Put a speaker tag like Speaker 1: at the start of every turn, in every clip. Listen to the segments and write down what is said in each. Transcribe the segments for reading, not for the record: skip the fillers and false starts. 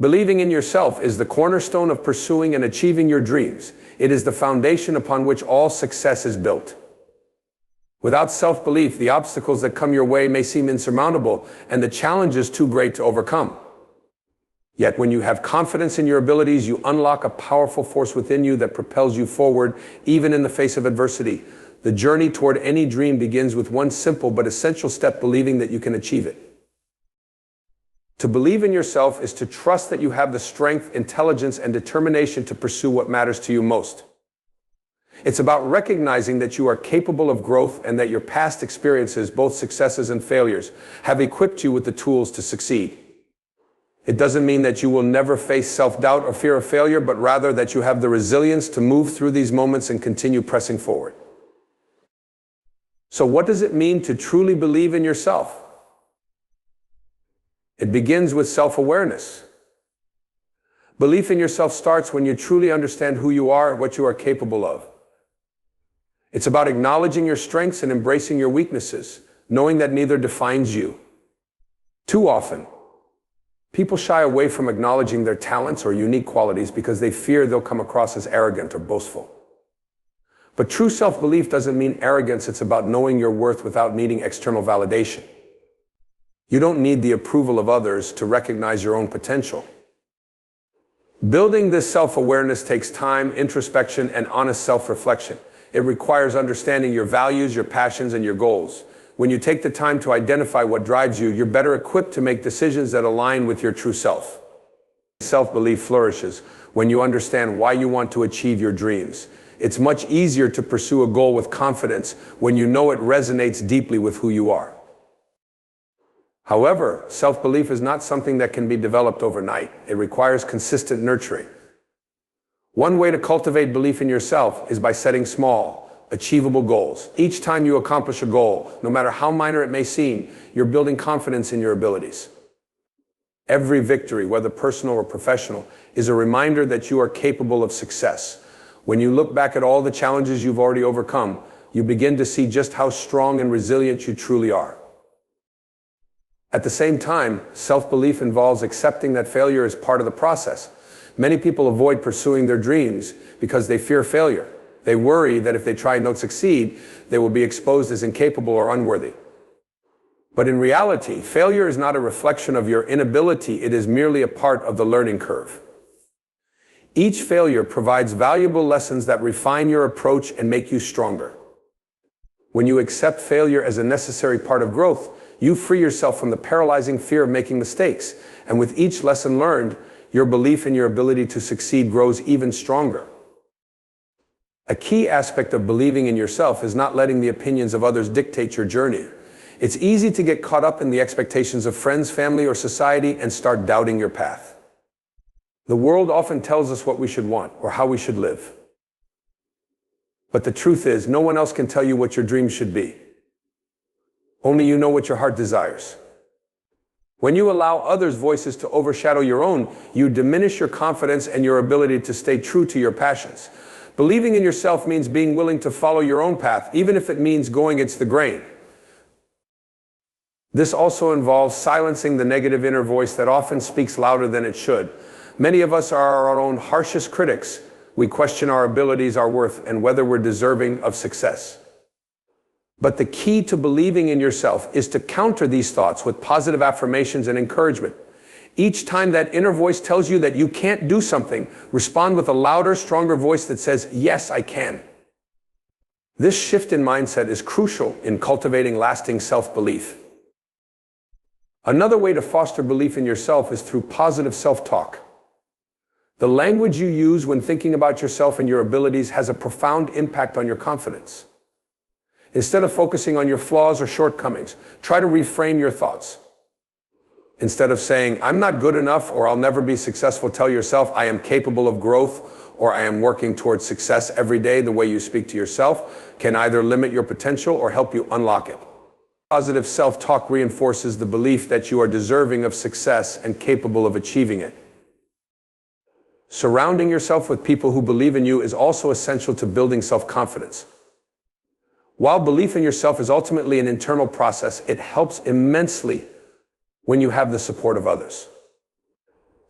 Speaker 1: Believing in yourself is the cornerstone of pursuing and achieving your dreams. It is the foundation upon which all success is built. Without self-belief, the obstacles that come your way may seem insurmountable and the challenges too great to overcome. Yet when you have confidence in your abilities, you unlock a powerful force within you that propels you forward, even in the face of adversity. The journey toward any dream begins with one simple but essential step: believing that you can achieve it. To believe in yourself is to trust that you have the strength, intelligence, and determination to pursue what matters to you most. It's about recognizing that you are capable of growth and that your past experiences, both successes and failures, have equipped you with the tools to succeed. It doesn't mean that you will never face self-doubt or fear of failure, but rather that you have the resilience to move through these moments and continue pressing forward. So what does it mean to truly believe in yourself? It begins with self-awareness. Belief in yourself starts when you truly understand who you are and what you are capable of. It's about acknowledging your strengths and embracing your weaknesses, knowing that neither defines you. Too often, people shy away from acknowledging their talents or unique qualities because they fear they'll come across as arrogant or boastful. But true self-belief doesn't mean arrogance. It's about knowing your worth without needing external validation. You don't need the approval of others to recognize your own potential. Building this self-awareness takes time, introspection, and honest self-reflection. It requires understanding your values, your passions, and your goals. When you take the time to identify what drives you, you're better equipped to make decisions that align with your true self. Self-belief flourishes when you understand why you want to achieve your dreams. It's much easier to pursue a goal with confidence when you know it resonates deeply with who you are. However, self-belief is not something that can be developed overnight. It requires consistent nurturing. One way to cultivate belief in yourself is by setting small, achievable goals. Each time you accomplish a goal, no matter how minor it may seem, you're building confidence in your abilities. Every victory, whether personal or professional, is a reminder that you are capable of success. When you look back at all the challenges you've already overcome, you begin to see just how strong and resilient you truly are. At the same time, self-belief involves accepting that failure is part of the process. Many people avoid pursuing their dreams because they fear failure. They worry that if they try and don't succeed, they will be exposed as incapable or unworthy. But in reality, failure is not a reflection of your inability. It is merely a part of the learning curve. Each failure provides valuable lessons that refine your approach and make you stronger. When you accept failure as a necessary part of growth, you free yourself from the paralyzing fear of making mistakes. And with each lesson learned, your belief in your ability to succeed grows even stronger. A key aspect of believing in yourself is not letting the opinions of others dictate your journey. It's easy to get caught up in the expectations of friends, family, or society and start doubting your path. The world often tells us what we should want or how we should live. But the truth is, no one else can tell you what your dreams should be. Only you know what your heart desires. When you allow others' voices to overshadow your own, you diminish your confidence and your ability to stay true to your passions. Believing in yourself means being willing to follow your own path, even if it means going against the grain. This also involves silencing the negative inner voice that often speaks louder than it should. Many of us are our own harshest critics. We question our abilities, our worth, and whether we're deserving of success. But the key to believing in yourself is to counter these thoughts with positive affirmations and encouragement. Each time that inner voice tells you that you can't do something, respond with a louder, stronger voice that says, "Yes, I can." This shift in mindset is crucial in cultivating lasting self-belief. Another way to foster belief in yourself is through positive self-talk. The language you use when thinking about yourself and your abilities has a profound impact on your confidence. Instead of focusing on your flaws or shortcomings, try to reframe your thoughts. Instead of saying, "I'm not good enough," or "I'll never be successful," tell yourself, "I am capable of growth," or "I am working towards success every day." The way you speak to yourself can either limit your potential or help you unlock it. Positive self-talk reinforces the belief that you are deserving of success and capable of achieving it. Surrounding yourself with people who believe in you is also essential to building self-confidence. While belief in yourself is ultimately an internal process, it helps immensely when you have the support of others.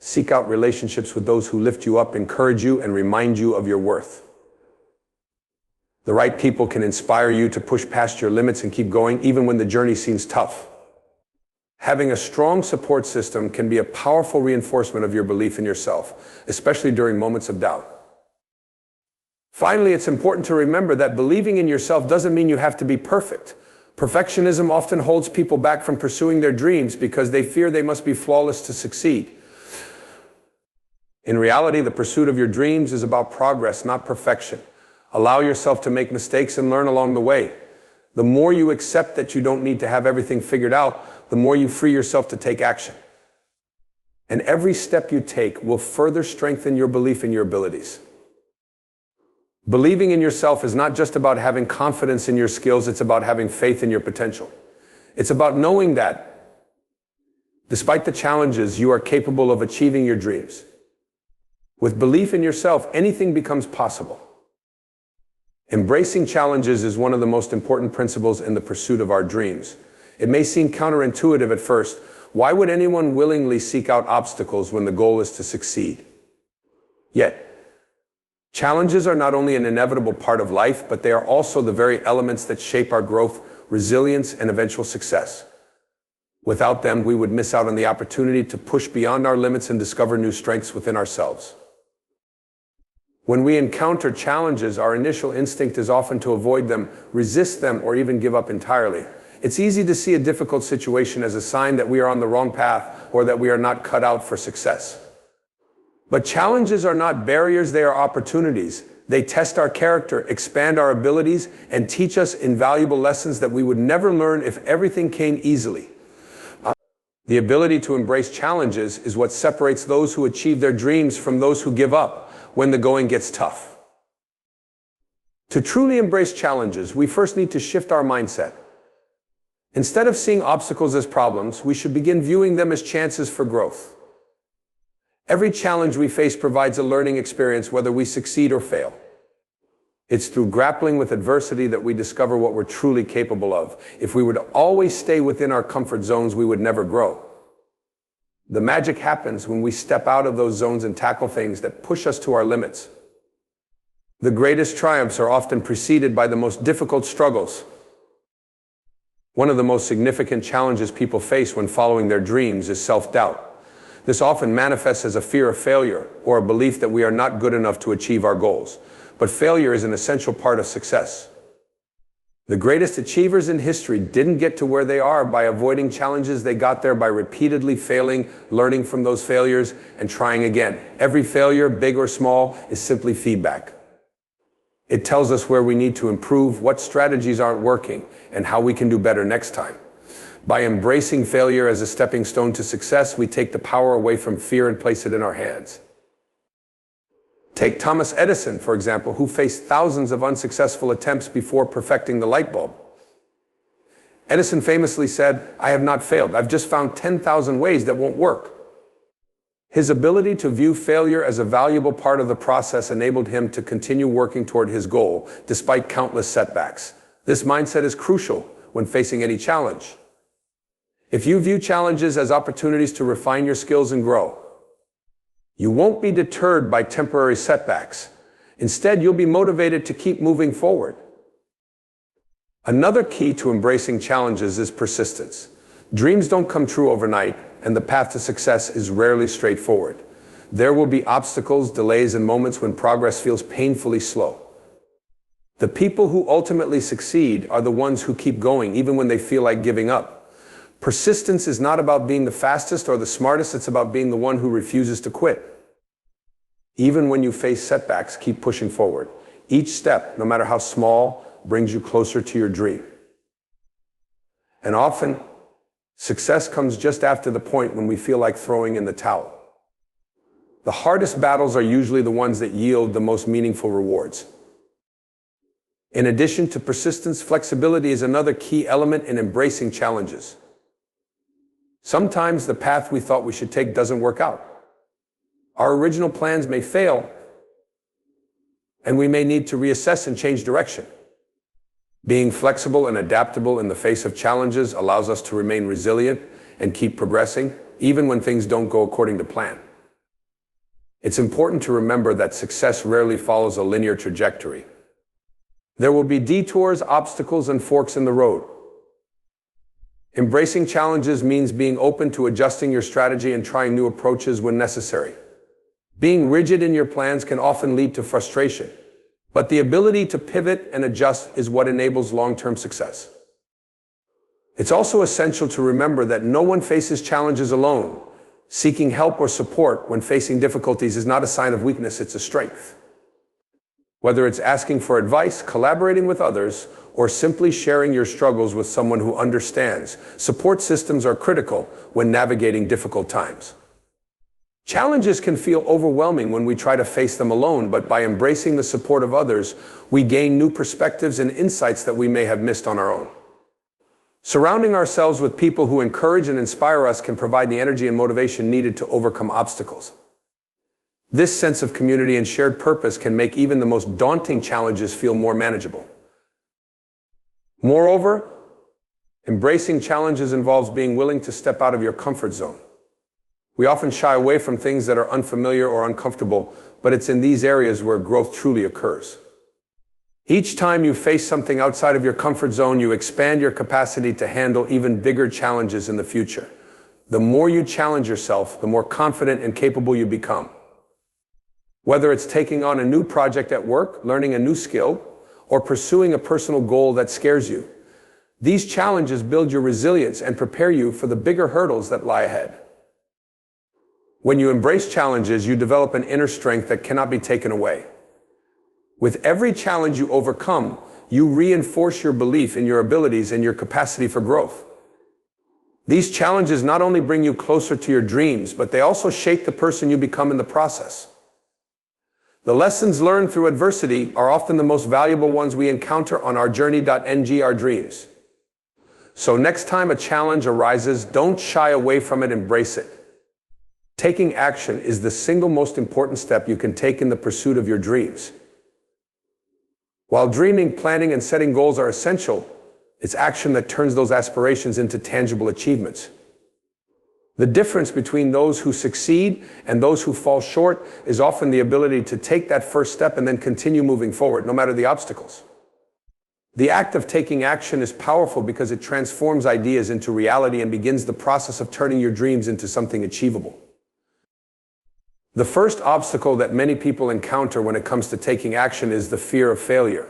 Speaker 1: Seek out relationships with those who lift you up, encourage you, and remind you of your worth. The right people can inspire you to push past your limits and keep going, even when the journey seems tough. Having a strong support system can be a powerful reinforcement of your belief in yourself, especially during moments of doubt. Finally, it's important to remember that believing in yourself doesn't mean you have to be perfect. Perfectionism often holds people back from pursuing their dreams because they fear they must be flawless to succeed. In reality, the pursuit of your dreams is about progress, not perfection. Allow yourself to make mistakes and learn along the way. The more you accept that you don't need to have everything figured out, the more you free yourself to take action. And every step you take will further strengthen your belief in your abilities. Believing in yourself is not just about having confidence in your skills, it's about having faith in your potential. It's about knowing that, despite the challenges, you are capable of achieving your dreams. With belief in yourself, anything becomes possible. Embracing challenges is one of the most important principles in the pursuit of our dreams. It may seem counterintuitive at first. Why would anyone willingly seek out obstacles when the goal is to succeed? Yet, challenges are not only an inevitable part of life, but they are also the very elements that shape our growth, resilience, and eventual success. Without them, we would miss out on the opportunity to push beyond our limits and discover new strengths within ourselves. When we encounter challenges, our initial instinct is often to avoid them, resist them, or even give up entirely. It's easy to see a difficult situation as a sign that we are on the wrong path or that we are not cut out for success. But challenges are not barriers, they are opportunities. They test our character, expand our abilities, and teach us invaluable lessons that we would never learn if everything came easily. The ability to embrace challenges is what separates those who achieve their dreams from those who give up when the going gets tough. To truly embrace challenges, we first need to shift our mindset. Instead of seeing obstacles as problems, we should begin viewing them as chances for growth. Every challenge we face provides a learning experience, whether we succeed or fail. It's through grappling with adversity that we discover what we're truly capable of. If we would always stay within our comfort zones, we would never grow. The magic happens when we step out of those zones and tackle things that push us to our limits. The greatest triumphs are often preceded by the most difficult struggles. One of the most significant challenges people face when following their dreams is self-doubt. This often manifests as a fear of failure or a belief that we are not good enough to achieve our goals. But failure is an essential part of success. The greatest achievers in history didn't get to where they are by avoiding challenges. They got there by repeatedly failing, learning from those failures, and trying again. Every failure, big or small, is simply feedback. It tells us where we need to improve, what strategies aren't working, and how we can do better next time. By embracing failure as a stepping stone to success, we take the power away from fear and place it in our hands. Take Thomas Edison, for example, who faced thousands of unsuccessful attempts before perfecting the light bulb. Edison famously said, "I have not failed. I've just found 10,000 ways that won't work." His ability to view failure as a valuable part of the process enabled him to continue working toward his goal, despite countless setbacks. This mindset is crucial when facing any challenge. If you view challenges as opportunities to refine your skills and grow, you won't be deterred by temporary setbacks. Instead, you'll be motivated to keep moving forward. Another key to embracing challenges is persistence. Dreams don't come true overnight, and the path to success is rarely straightforward. There will be obstacles, delays, and moments when progress feels painfully slow. The people who ultimately succeed are the ones who keep going, even when they feel like giving up. Persistence is not about being the fastest or the smartest, it's about being the one who refuses to quit. Even when you face setbacks, keep pushing forward. Each step, no matter how small, brings you closer to your dream. And often, success comes just after the point when we feel like throwing in the towel. The hardest battles are usually the ones that yield the most meaningful rewards. In addition to persistence, flexibility is another key element in embracing challenges. Sometimes the path we thought we should take doesn't work out. Our original plans may fail, and we may need to reassess and change direction. Being flexible and adaptable in the face of challenges allows us to remain resilient and keep progressing, even when things don't go according to plan. It's important to remember that success rarely follows a linear trajectory. There will be detours, obstacles, and forks in the road. Embracing challenges means being open to adjusting your strategy and trying new approaches when necessary. Being rigid in your plans can often lead to frustration, but the ability to pivot and adjust is what enables long-term success. It's also essential to remember that no one faces challenges alone. Seeking help or support when facing difficulties is not a sign of weakness, it's a strength. Whether it's asking for advice, collaborating with others, or simply sharing your struggles with someone who understands, support systems are critical when navigating difficult times. Challenges can feel overwhelming when we try to face them alone, but by embracing the support of others, we gain new perspectives and insights that we may have missed on our own. Surrounding ourselves with people who encourage and inspire us can provide the energy and motivation needed to overcome obstacles. This sense of community and shared purpose can make even the most daunting challenges feel more manageable. Moreover, embracing challenges involves being willing to step out of your comfort zone. We often shy away from things that are unfamiliar or uncomfortable, but it's in these areas where growth truly occurs. Each time you face something outside of your comfort zone, you expand your capacity to handle even bigger challenges in the future. The more you challenge yourself, the more confident and capable you become. Whether it's taking on a new project at work, learning a new skill, or pursuing a personal goal that scares you, these challenges build your resilience and prepare you for the bigger hurdles that lie ahead. When you embrace challenges, you develop an inner strength that cannot be taken away. With every challenge you overcome, you reinforce your belief in your abilities and your capacity for growth. These challenges not only bring you closer to your dreams, but they also shape the person you become in the process. The lessons learned through adversity are often the most valuable ones we encounter on our journey. Our dreams. So next time a challenge arises, don't shy away from it, embrace it. Taking action is the single most important step you can take in the pursuit of your dreams. While dreaming, planning, and setting goals are essential, it's action that turns those aspirations into tangible achievements. The difference between those who succeed and those who fall short is often the ability to take that first step and then continue moving forward, no matter the obstacles. The act of taking action is powerful because it transforms ideas into reality and begins the process of turning your dreams into something achievable. The first obstacle that many people encounter when it comes to taking action is the fear of failure.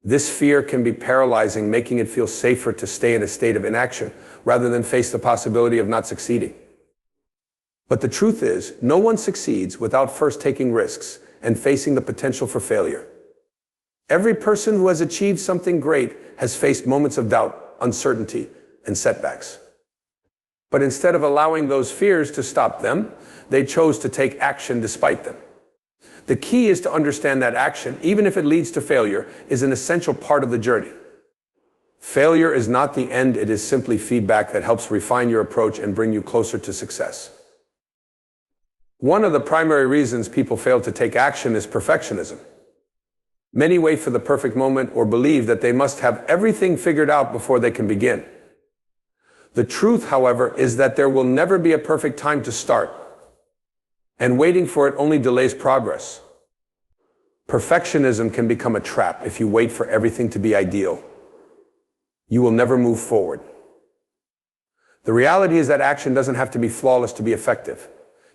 Speaker 1: This fear can be paralyzing, making it feel safer to stay in a state of inaction rather than face the possibility of not succeeding. But the truth is, no one succeeds without first taking risks and facing the potential for failure. Every person who has achieved something great has faced moments of doubt, uncertainty, and setbacks. But instead of allowing those fears to stop them, they chose to take action despite them. The key is to understand that action, even if it leads to failure, is an essential part of the journey. Failure is not the end, it is simply feedback that helps refine your approach and bring you closer to success. One of the primary reasons people fail to take action is perfectionism. Many wait for the perfect moment or believe that they must have everything figured out before they can begin. The truth, however, is that there will never be a perfect time to start, and waiting for it only delays progress. Perfectionism can become a trap if you wait for everything to be ideal. You will never move forward. The reality is that action doesn't have to be flawless to be effective.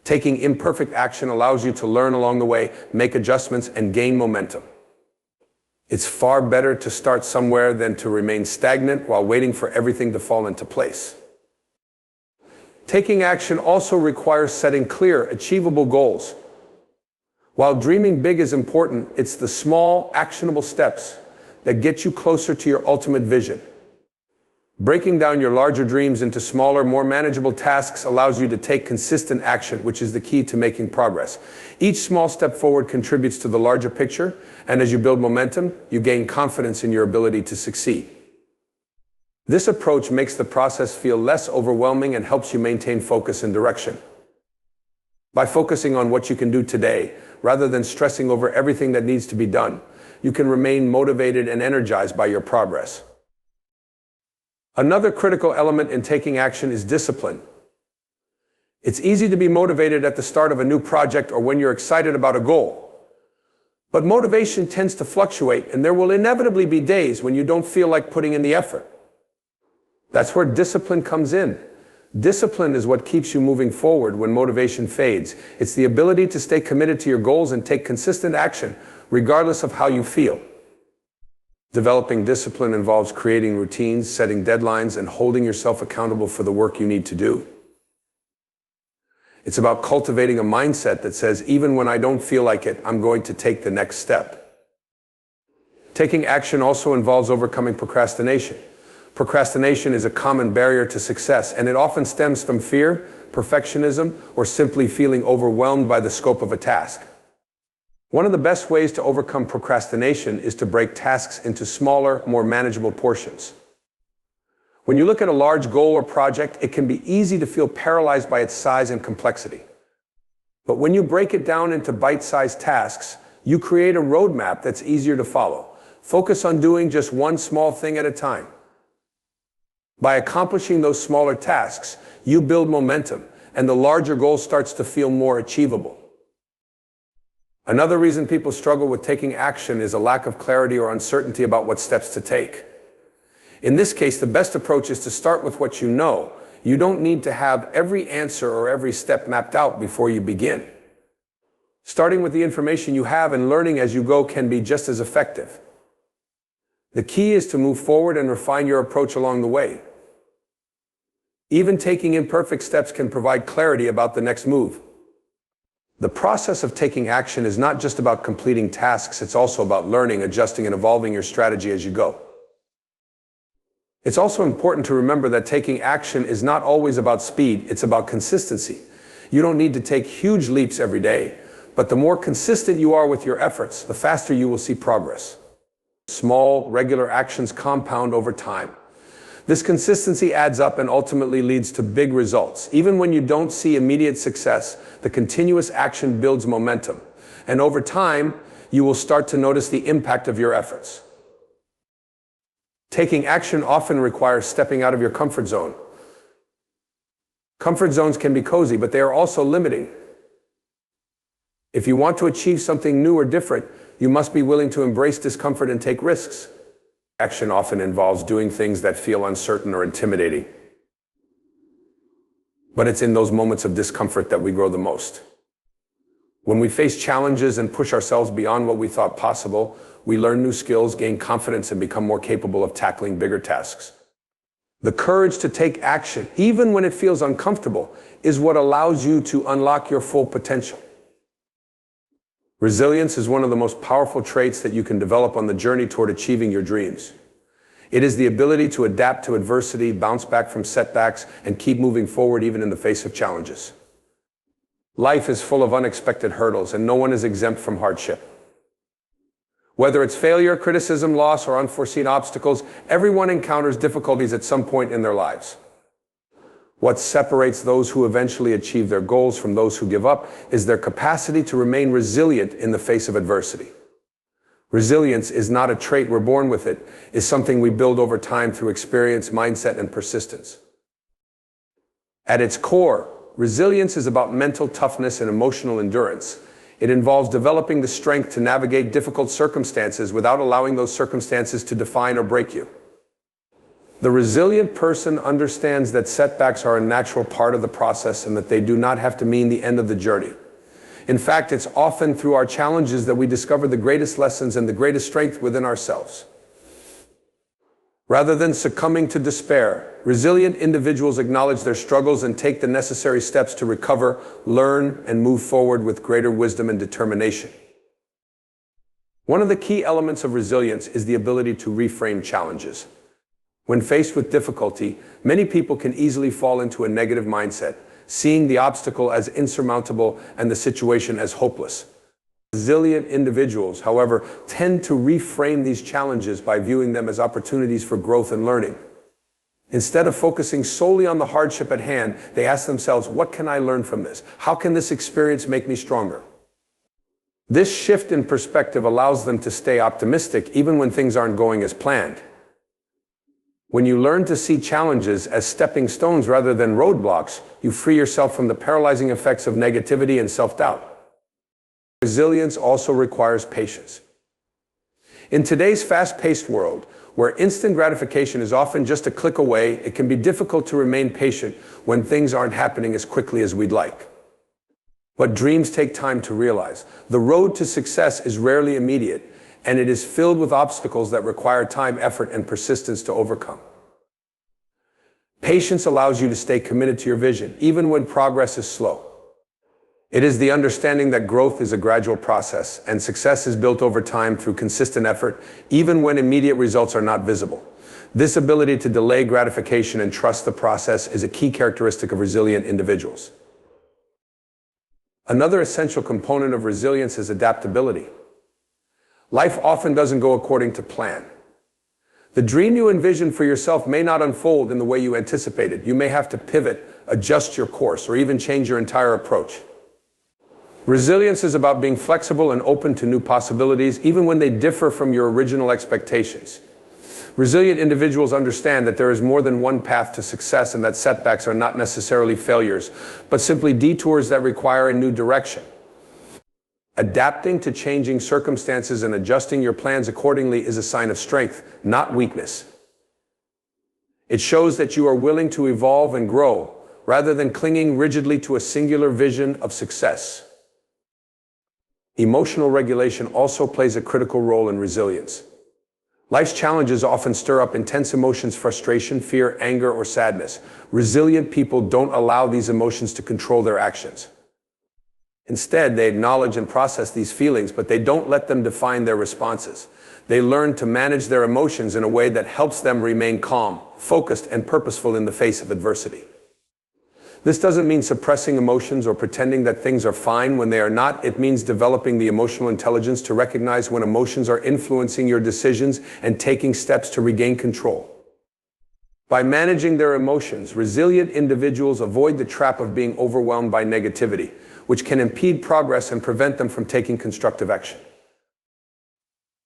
Speaker 1: Taking imperfect action allows you to learn along the way, make adjustments, and gain momentum. It's far better to start somewhere than to remain stagnant while waiting for everything to fall into place. Taking action also requires setting clear, achievable goals. While dreaming big is important, it's the small, actionable steps that get you closer to your ultimate vision. Breaking down your larger dreams into smaller, more manageable tasks allows you to take consistent action, which is the key to making progress. Each small step forward contributes to the larger picture, and as you build momentum, you gain confidence in your ability to succeed. This approach makes the process feel less overwhelming and helps you maintain focus and direction. By focusing on what you can do today, rather than stressing over everything that needs to be done, you can remain motivated and energized by your progress. Another critical element in taking action is discipline. It's easy to be motivated at the start of a new project or when you're excited about a goal. But motivation tends to fluctuate, and there will inevitably be days when you don't feel like putting in the effort. That's where discipline comes in. Discipline is what keeps you moving forward when motivation fades. It's the ability to stay committed to your goals and take consistent action, regardless of how you feel. Developing discipline involves creating routines, setting deadlines, and holding yourself accountable for the work you need to do. It's about cultivating a mindset that says, even when I don't feel like it, I'm going to take the next step. Taking action also involves overcoming procrastination. Procrastination is a common barrier to success, and it often stems from fear, perfectionism, or simply feeling overwhelmed by the scope of a task. One of the best ways to overcome procrastination is to break tasks into smaller, more manageable portions. When you look at a large goal or project, it can be easy to feel paralyzed by its size and complexity. But when you break it down into bite-sized tasks, you create a roadmap that's easier to follow. Focus on doing just one small thing at a time. By accomplishing those smaller tasks, you build momentum, and the larger goal starts to feel more achievable. Another reason people struggle with taking action is a lack of clarity or uncertainty about what steps to take. In this case, the best approach is to start with what you know. You don't need to have every answer or every step mapped out before you begin. Starting with the information you have and learning as you go can be just as effective. The key is to move forward and refine your approach along the way. Even taking imperfect steps can provide clarity about the next move. The process of taking action is not just about completing tasks, it's also about learning, adjusting, and evolving your strategy as you go. It's also important to remember that taking action is not always about speed, it's about consistency. You don't need to take huge leaps every day, but the more consistent you are with your efforts, the faster you will see progress. Small, regular actions compound over time. This consistency adds up and ultimately leads to big results. Even when you don't see immediate success, the continuous action builds momentum. And over time, you will start to notice the impact of your efforts. Taking action often requires stepping out of your comfort zone. Comfort zones can be cozy, but they are also limiting. If you want to achieve something new or different, you must be willing to embrace discomfort and take risks. Action often involves doing things that feel uncertain or intimidating. But it's in those moments of discomfort that we grow the most. When we face challenges and push ourselves beyond what we thought possible, we learn new skills, gain confidence, and become more capable of tackling bigger tasks. The courage to take action, even when it feels uncomfortable, is what allows you to unlock your full potential. Resilience is one of the most powerful traits that you can develop on the journey toward achieving your dreams. It is the ability to adapt to adversity, bounce back from setbacks, and keep moving forward even in the face of challenges. Life is full of unexpected hurdles, and no one is exempt from hardship. Whether it's failure, criticism, loss, or unforeseen obstacles, everyone encounters difficulties at some point in their lives. What separates those who eventually achieve their goals from those who give up is their capacity to remain resilient in the face of adversity. Resilience is not a trait we're born with, it is something we build over time through experience, mindset, and persistence. At its core, resilience is about mental toughness and emotional endurance. It involves developing the strength to navigate difficult circumstances without allowing those circumstances to define or break you. The resilient person understands that setbacks are a natural part of the process and that they do not have to mean the end of the journey. In fact, it's often through our challenges that we discover the greatest lessons and the greatest strength within ourselves. Rather than succumbing to despair, resilient individuals acknowledge their struggles and take the necessary steps to recover, learn, and move forward with greater wisdom and determination. One of the key elements of resilience is the ability to reframe challenges. When faced with difficulty, many people can easily fall into a negative mindset, seeing the obstacle as insurmountable and the situation as hopeless. Resilient individuals, however, tend to reframe these challenges by viewing them as opportunities for growth and learning. Instead of focusing solely on the hardship at hand, they ask themselves, what can I learn from this? How can this experience make me stronger? This shift in perspective allows them to stay optimistic even when things aren't going as planned. When you learn to see challenges as stepping stones rather than roadblocks, you free yourself from the paralyzing effects of negativity and self-doubt. Resilience also requires patience. In today's fast-paced world, where instant gratification is often just a click away, it can be difficult to remain patient when things aren't happening as quickly as we'd like. But dreams take time to realize. The road to success is rarely immediate, and it is filled with obstacles that require time, effort, and persistence to overcome. Patience allows you to stay committed to your vision, even when progress is slow. It is the understanding that growth is a gradual process, and success is built over time through consistent effort, even when immediate results are not visible. This ability to delay gratification and trust the process is a key characteristic of resilient individuals. Another essential component of resilience is adaptability. Life often doesn't go according to plan. The dream you envision for yourself may not unfold in the way you anticipated. You may have to pivot, adjust your course, or even change your entire approach. Resilience is about being flexible and open to new possibilities, even when they differ from your original expectations. Resilient individuals understand that there is more than one path to success and that setbacks are not necessarily failures, but simply detours that require a new direction. Adapting to changing circumstances and adjusting your plans accordingly is a sign of strength, not weakness. It shows that you are willing to evolve and grow, rather than clinging rigidly to a singular vision of success. Emotional regulation also plays a critical role in resilience. Life's challenges often stir up intense emotions, frustration, fear, anger, or sadness. Resilient people don't allow these emotions to control their actions. Instead, they acknowledge and process these feelings, but they don't let them define their responses. They learn to manage their emotions in a way that helps them remain calm, focused, and purposeful in the face of adversity. This doesn't mean suppressing emotions or pretending that things are fine when they are not. It means developing the emotional intelligence to recognize when emotions are influencing your decisions and taking steps to regain control. By managing their emotions, resilient individuals avoid the trap of being overwhelmed by negativity, which can impede progress and prevent them from taking constructive action.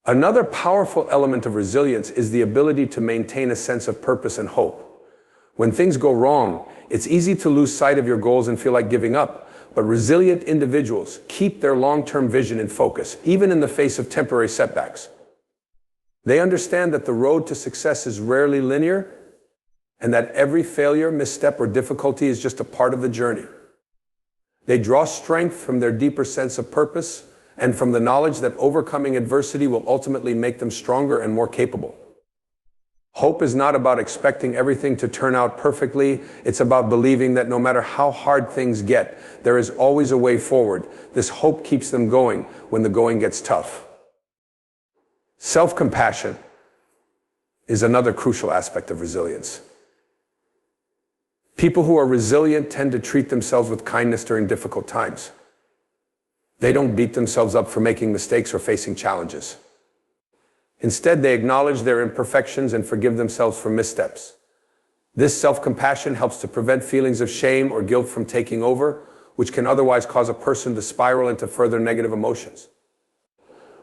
Speaker 1: Another powerful element of resilience is the ability to maintain a sense of purpose and hope. When things go wrong, it's easy to lose sight of your goals and feel like giving up, but resilient individuals keep their long-term vision in focus, even in the face of temporary setbacks. They understand that the road to success is rarely linear, and that every failure, misstep, or difficulty is just a part of the journey. They draw strength from their deeper sense of purpose and from the knowledge that overcoming adversity will ultimately make them stronger and more capable. Hope is not about expecting everything to turn out perfectly. It's about believing that no matter how hard things get, there is always a way forward. This hope keeps them going when the going gets tough. Self-compassion is another crucial aspect of resilience. People who are resilient tend to treat themselves with kindness during difficult times. They don't beat themselves up for making mistakes or facing challenges. Instead, they acknowledge their imperfections and forgive themselves for missteps. This self-compassion helps to prevent feelings of shame or guilt from taking over, which can otherwise cause a person to spiral into further negative emotions.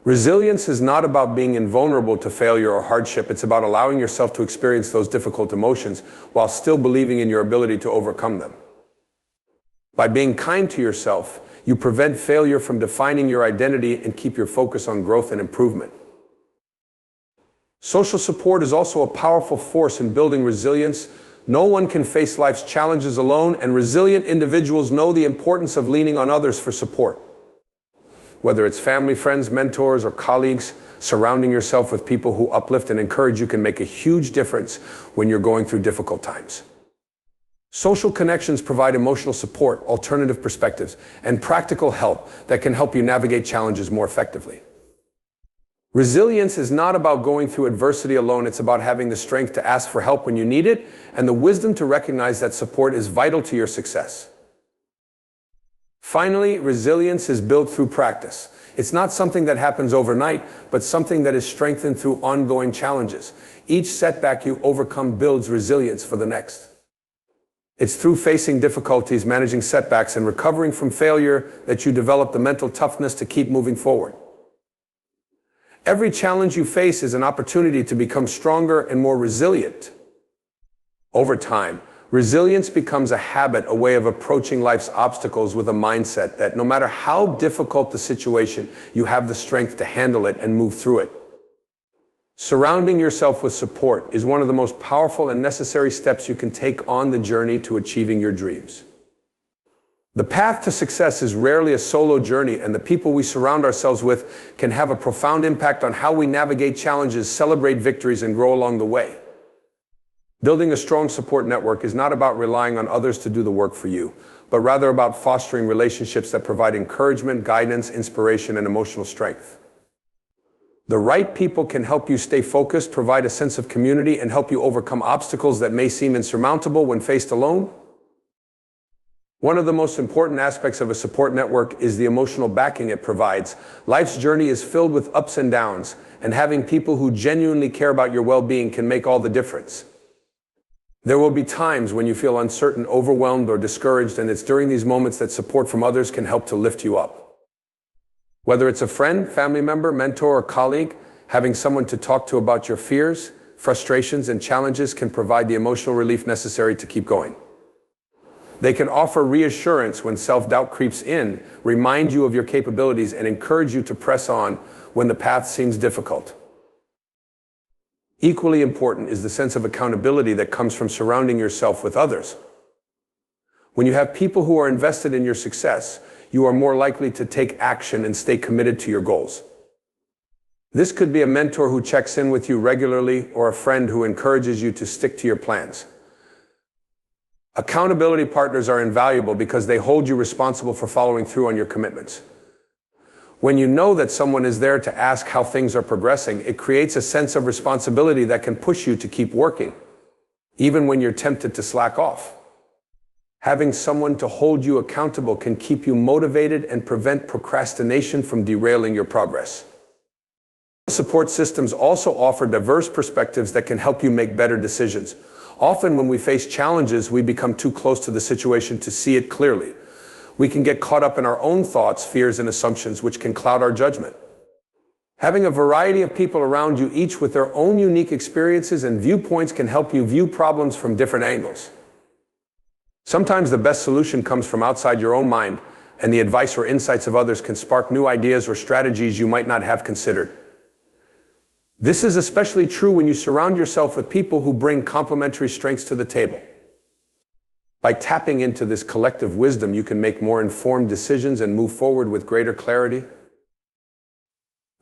Speaker 1: Resilience is not about being invulnerable to failure or hardship. It's about allowing yourself to experience those difficult emotions while still believing in your ability to overcome them. By being kind to yourself, you prevent failure from defining your identity and keep your focus on growth and improvement. Social support is also a powerful force in building resilience. No one can face life's challenges alone, and resilient individuals know the importance of leaning on others for support. Whether it's family, friends, mentors, or colleagues, surrounding yourself with people who uplift and encourage you can make a huge difference when you're going through difficult times. Social connections provide emotional support, alternative perspectives, and practical help that can help you navigate challenges more effectively. Resilience is not about going through adversity alone. It's about having the strength to ask for help when you need it and the wisdom to recognize that support is vital to your success. Finally, resilience is built through practice. It's not something that happens overnight, but something that is strengthened through ongoing challenges. Each setback you overcome builds resilience for the next. It's through facing difficulties, managing setbacks, and recovering from failure that you develop the mental toughness to keep moving forward. Every challenge you face is an opportunity to become stronger and more resilient. Over time, resilience becomes a habit, a way of approaching life's obstacles with a mindset that no matter how difficult the situation, you have the strength to handle it and move through it. Surrounding yourself with support is one of the most powerful and necessary steps you can take on the journey to achieving your dreams. The path to success is rarely a solo journey, and the people we surround ourselves with can have a profound impact on how we navigate challenges, celebrate victories, and grow along the way. Building a strong support network is not about relying on others to do the work for you, but rather about fostering relationships that provide encouragement, guidance, inspiration, and emotional strength. The right people can help you stay focused, provide a sense of community, and help you overcome obstacles that may seem insurmountable when faced alone. One of the most important aspects of a support network is the emotional backing it provides. Life's journey is filled with ups and downs, and having people who genuinely care about your well-being can make all the difference. There will be times when you feel uncertain, overwhelmed, or discouraged, and it's during these moments that support from others can help to lift you up. Whether it's a friend, family member, mentor, or colleague, having someone to talk to about your fears, frustrations, and challenges can provide the emotional relief necessary to keep going. They can offer reassurance when self-doubt creeps in, remind you of your capabilities, and encourage you to press on when the path seems difficult. Equally important is the sense of accountability that comes from surrounding yourself with others. When you have people who are invested in your success, you are more likely to take action and stay committed to your goals. This could be a mentor who checks in with you regularly or a friend who encourages you to stick to your plans. Accountability partners are invaluable because they hold you responsible for following through on your commitments. When you know that someone is there to ask how things are progressing, it creates a sense of responsibility that can push you to keep working, even when you're tempted to slack off. Having someone to hold you accountable can keep you motivated and prevent procrastination from derailing your progress. Support systems also offer diverse perspectives that can help you make better decisions. Often when we face challenges, we become too close to the situation to see it clearly. We can get caught up in our own thoughts, fears, and assumptions, which can cloud our judgment. Having a variety of people around you, each with their own unique experiences and viewpoints, can help you view problems from different angles. Sometimes the best solution comes from outside your own mind, and the advice or insights of others can spark new ideas or strategies you might not have considered. This is especially true when you surround yourself with people who bring complementary strengths to the table. By tapping into this collective wisdom, you can make more informed decisions and move forward with greater clarity.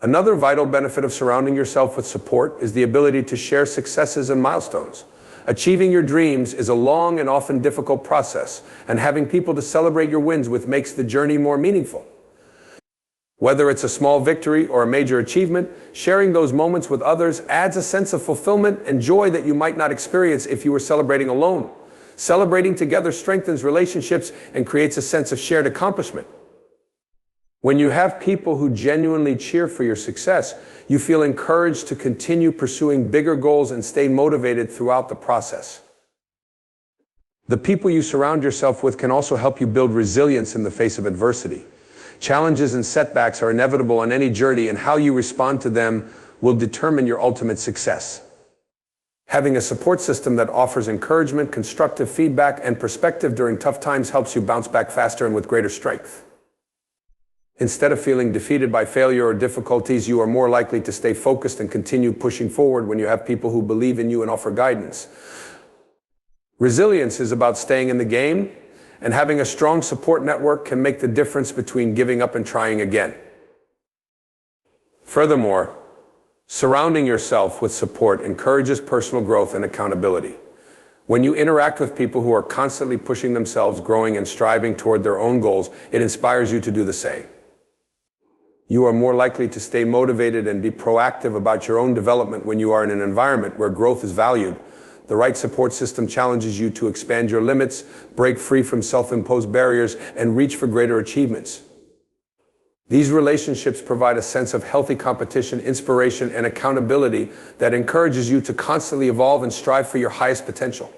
Speaker 1: Another vital benefit of surrounding yourself with support is the ability to share successes and milestones. Achieving your dreams is a long and often difficult process, and having people to celebrate your wins with makes the journey more meaningful. Whether it's a small victory or a major achievement, sharing those moments with others adds a sense of fulfillment and joy that you might not experience if you were celebrating alone. Celebrating together strengthens relationships and creates a sense of shared accomplishment. When you have people who genuinely cheer for your success, you feel encouraged to continue pursuing bigger goals and stay motivated throughout the process. The people you surround yourself with can also help you build resilience in the face of adversity. Challenges and setbacks are inevitable on any journey, and how you respond to them will determine your ultimate success. Having a support system that offers encouragement, constructive feedback, and perspective during tough times helps you bounce back faster and with greater strength. Instead of feeling defeated by failure or difficulties, you are more likely to stay focused and continue pushing forward when you have people who believe in you and offer guidance. Resilience is about staying in the game, and having a strong support network can make the difference between giving up and trying again. Furthermore, surrounding yourself with support encourages personal growth and accountability. When you interact with people who are constantly pushing themselves, growing, and striving toward their own goals, it inspires you to do the same. You are more likely to stay motivated and be proactive about your own development when you are in an environment where growth is valued. The right support system challenges you to expand your limits, break free from self-imposed barriers, and reach for greater achievements. These relationships provide a sense of healthy competition, inspiration, and accountability that encourages you to constantly evolve and strive for your highest potential.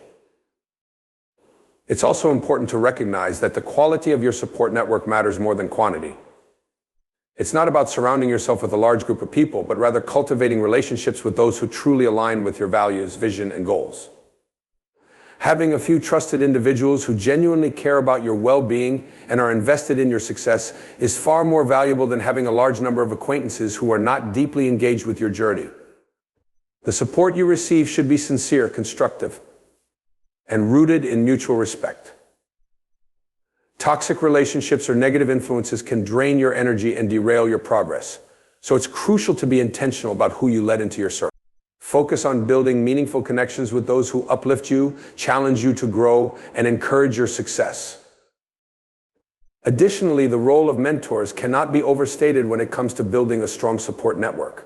Speaker 1: It's also important to recognize that the quality of your support network matters more than quantity. It's not about surrounding yourself with a large group of people, but rather cultivating relationships with those who truly align with your values, vision, and goals. Having a few trusted individuals who genuinely care about your well-being and are invested in your success is far more valuable than having a large number of acquaintances who are not deeply engaged with your journey. The support you receive should be sincere, constructive, and rooted in mutual respect. Toxic relationships or negative influences can drain your energy and derail your progress. So it's crucial to be intentional about who you let into your circle. Focus on building meaningful connections with those who uplift you, challenge you to grow, and encourage your success. Additionally, the role of mentors cannot be overstated when it comes to building a strong support network.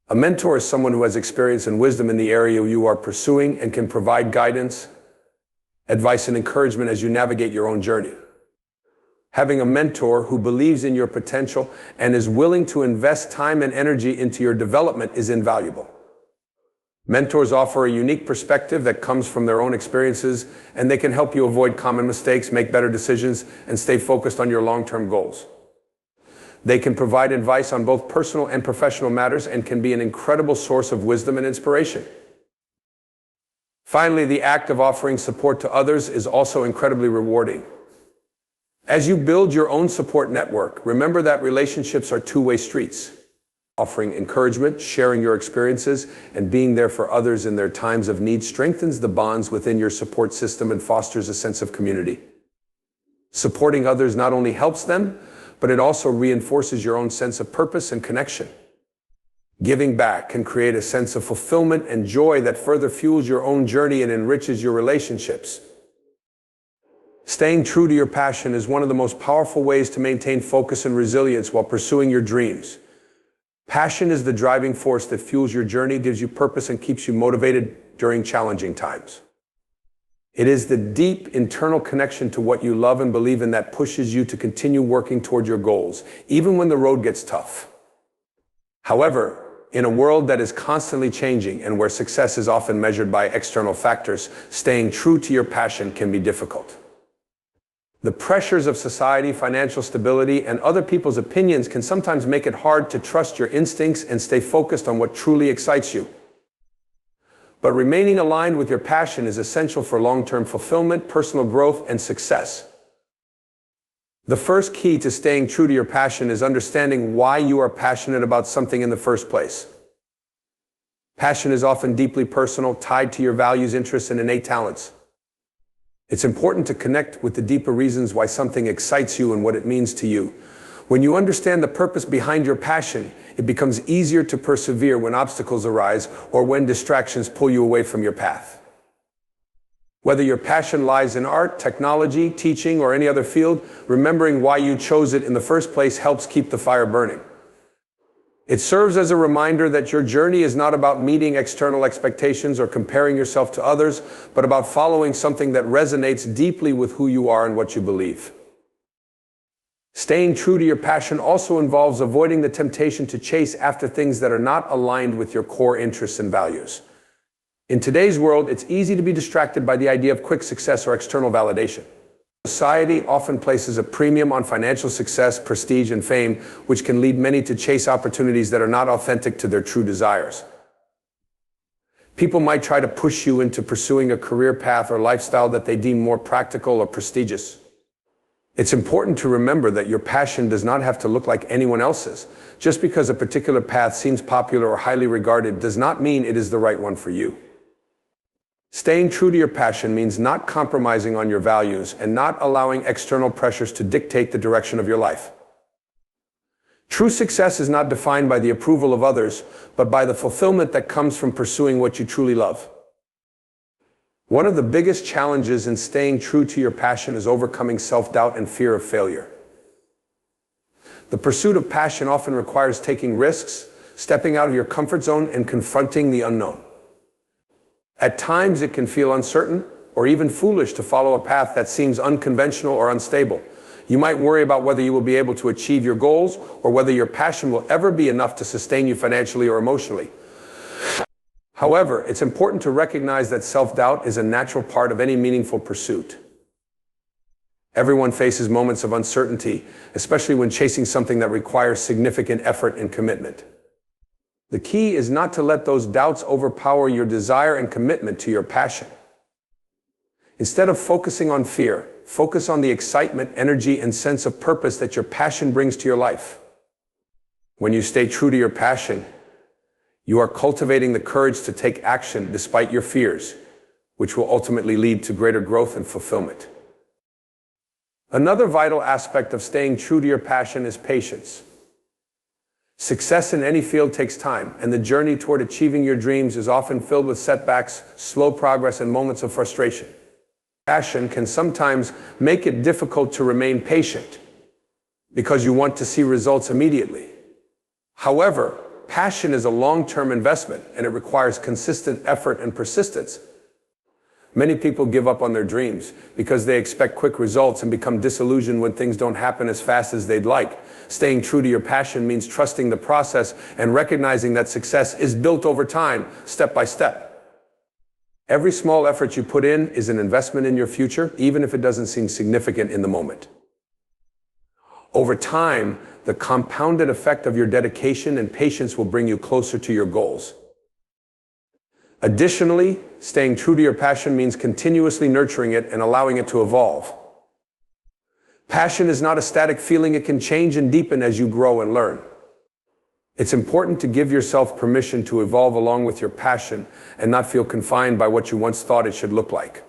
Speaker 1: A mentor is someone who has experience and wisdom in the area you are pursuing and can provide guidance, advice, and encouragement as you navigate your own journey. Having a mentor who believes in your potential and is willing to invest time and energy into your development is invaluable. Mentors offer a unique perspective that comes from their own experiences, and they can help you avoid common mistakes, make better decisions, and stay focused on your long-term goals. They can provide advice on both personal and professional matters and can be an incredible source of wisdom and inspiration. Finally, the act of offering support to others is also incredibly rewarding. As you build your own support network, remember that relationships are two-way streets. Offering encouragement, sharing your experiences, and being there for others in their times of need strengthens the bonds within your support system and fosters a sense of community. Supporting others not only helps them, but it also reinforces your own sense of purpose and connection. Giving back can create a sense of fulfillment and joy that further fuels your own journey and enriches your relationships. Staying true to your passion is one of the most powerful ways to maintain focus and resilience while pursuing your dreams. Passion is the driving force that fuels your journey, gives you purpose, and keeps you motivated during challenging times. It is the deep internal connection to what you love and believe in that pushes you to continue working toward your goals, even when the road gets tough. However, in a world that is constantly changing and where success is often measured by external factors, staying true to your passion can be difficult. The pressures of society, financial stability, and other people's opinions can sometimes make it hard to trust your instincts and stay focused on what truly excites you. But remaining aligned with your passion is essential for long-term fulfillment, personal growth, and success. The first key to staying true to your passion is understanding why you are passionate about something in the first place. Passion is often deeply personal, tied to your values, interests, and innate talents. It's important to connect with the deeper reasons why something excites you and what it means to you. When you understand the purpose behind your passion, it becomes easier to persevere when obstacles arise or when distractions pull you away from your path. Whether your passion lies in art, technology, teaching, or any other field, remembering why you chose it in the first place helps keep the fire burning. It serves as a reminder that your journey is not about meeting external expectations or comparing yourself to others, but about following something that resonates deeply with who you are and what you believe. Staying true to your passion also involves avoiding the temptation to chase after things that are not aligned with your core interests and values. In today's world, it's easy to be distracted by the idea of quick success or external validation. Society often places a premium on financial success, prestige, and fame, which can lead many to chase opportunities that are not authentic to their true desires. People might try to push you into pursuing a career path or lifestyle that they deem more practical or prestigious. It's important to remember that your passion does not have to look like anyone else's. Just because a particular path seems popular or highly regarded does not mean it is the right one for you. Staying true to your passion means not compromising on your values and not allowing external pressures to dictate the direction of your life. True success is not defined by the approval of others, but by the fulfillment that comes from pursuing what you truly love. One of the biggest challenges in staying true to your passion is overcoming self-doubt and fear of failure. The pursuit of passion often requires taking risks, stepping out of your comfort zone, and confronting the unknown. At times, it can feel uncertain or even foolish to follow a path that seems unconventional or unstable. You might worry about whether you will be able to achieve your goals or whether your passion will ever be enough to sustain you financially or emotionally. However, it's important to recognize that self-doubt is a natural part of any meaningful pursuit. Everyone faces moments of uncertainty, especially when chasing something that requires significant effort and commitment. The key is not to let those doubts overpower your desire and commitment to your passion. Instead of focusing on fear, focus on the excitement, energy, and sense of purpose that your passion brings to your life. When you stay true to your passion, you are cultivating the courage to take action despite your fears, which will ultimately lead to greater growth and fulfillment. Another vital aspect of staying true to your passion is patience. Success in any field takes time, and the journey toward achieving your dreams is often filled with setbacks, slow progress, and moments of frustration. Passion can sometimes make it difficult to remain patient because you want to see results immediately. However, passion is a long-term investment, and it requires consistent effort and persistence. Many people give up on their dreams because they expect quick results and become disillusioned when things don't happen as fast as they'd like. Staying true to your passion means trusting the process and recognizing that success is built over time, step by step. Every small effort you put in is an investment in your future, even if it doesn't seem significant in the moment. Over time, the compounded effect of your dedication and patience will bring you closer to your goals. Additionally, staying true to your passion means continuously nurturing it and allowing it to evolve. Passion is not a static feeling. It can change and deepen as you grow and learn. It's important to give yourself permission to evolve along with your passion and not feel confined by what you once thought it should look like.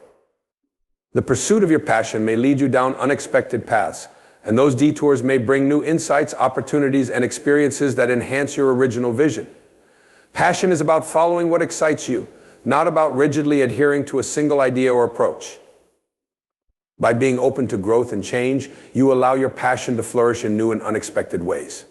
Speaker 1: The pursuit of your passion may lead you down unexpected paths, and those detours may bring new insights, opportunities, and experiences that enhance your original vision. Passion is about following what excites you, not about rigidly adhering to a single idea or approach. By being open to growth and change, you allow your passion to flourish in new and unexpected ways.